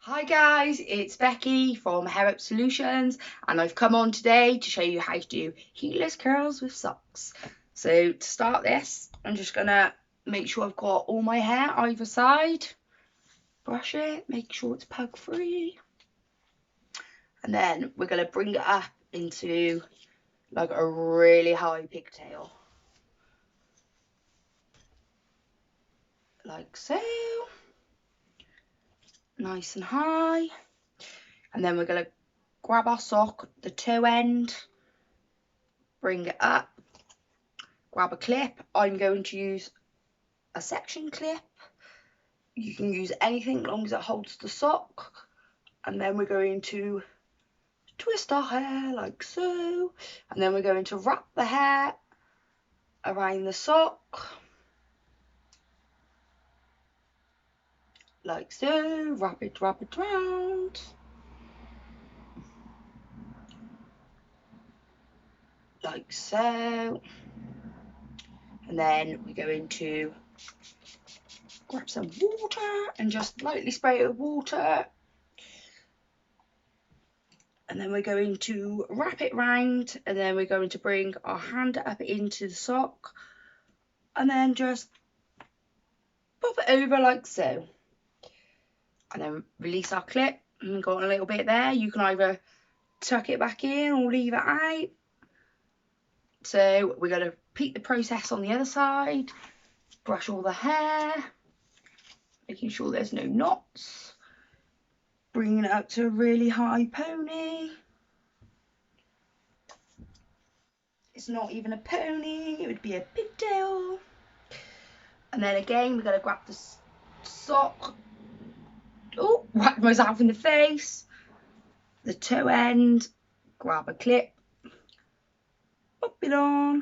Hi guys, it's Becky from Hair Solutions, and I've come on today to show you how to do heatless curls with socks. So to start this, I'm just gonna make sure I've got all my hair either side, brush it, make sure it's pug free, and then we're gonna bring it up into like a really high pigtail, like so, nice and high. And then we're gonna grab our sock, the toe end, bring it up, grab a clip. I'm going to use a section clip. You can use anything as long as it holds the sock. And then we're going to twist our hair like so. And then we're going to wrap the hair around the sock like so. Wrap it round. Like so. And then we're going to grab some water and just lightly spray it with water. And then we're going to wrap it round, and then we're going to bring our hand up into the sock and then just pop it over like so. And then release our clip, and we've got a little bit there. You can either tuck it back in or leave it out. So we're going to repeat the process on the other side. Brush all the hair, making sure there's no knots. Bringing it up to a really high pony. It's not even a pony, it would be a pigtail. And then again, we're going to grab the sock. Oh, whack myself in the face. The toe end, grab a clip, pop it on,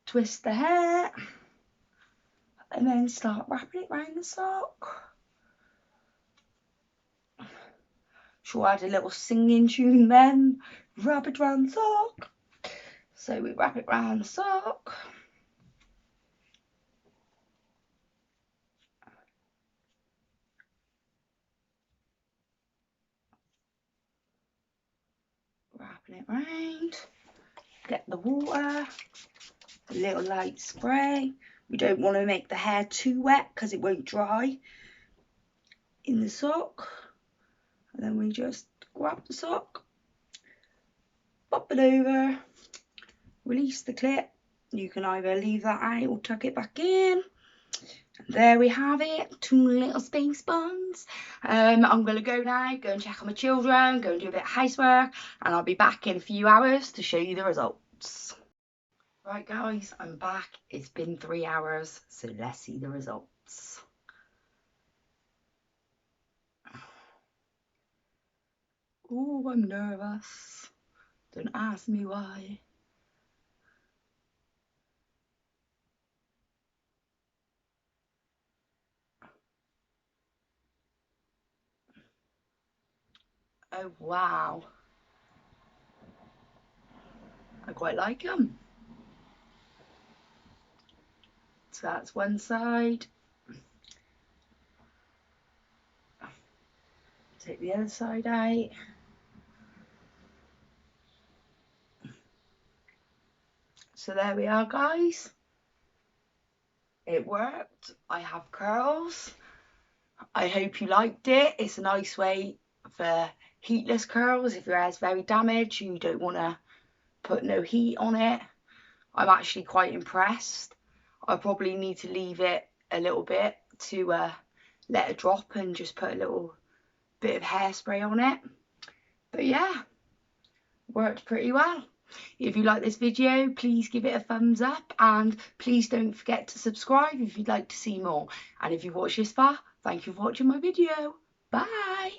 twist the hair, and then start wrapping it around the sock. Sure, I had a little singing tune then. Wrap it round the sock. So we wrap it round the sock. Wrapping it round. Get the water, a little light spray. We don't want to make the hair too wet because it won't dry in the sock. And then we just grab the sock, pop it over, release the clip. You can either leave that out or tuck it back in. And there we have it, 2 little space buns. I'm going to go now, go and check on my children, go and do a bit of housework, and I'll be back in a few hours to show you the results. Right guys, I'm back. It's been 3 hours, so let's see the results. Oh, I'm nervous. Don't ask me why. Oh wow. I quite like them. So that's one side. Take the other side out. So there we are guys. It worked. I have curls. I hope you liked it. It's a nice way for heatless curls. If your hair's very damaged, you don't want to put no heat on it. I'm actually quite impressed. I probably need to leave it a little bit to let it drop and just put a little bit of hairspray on it. But yeah, worked pretty well. If you like this video, please give it a thumbs up, and please don't forget to subscribe if you'd like to see more. And if you've watched this far, thank you for watching my video. Bye.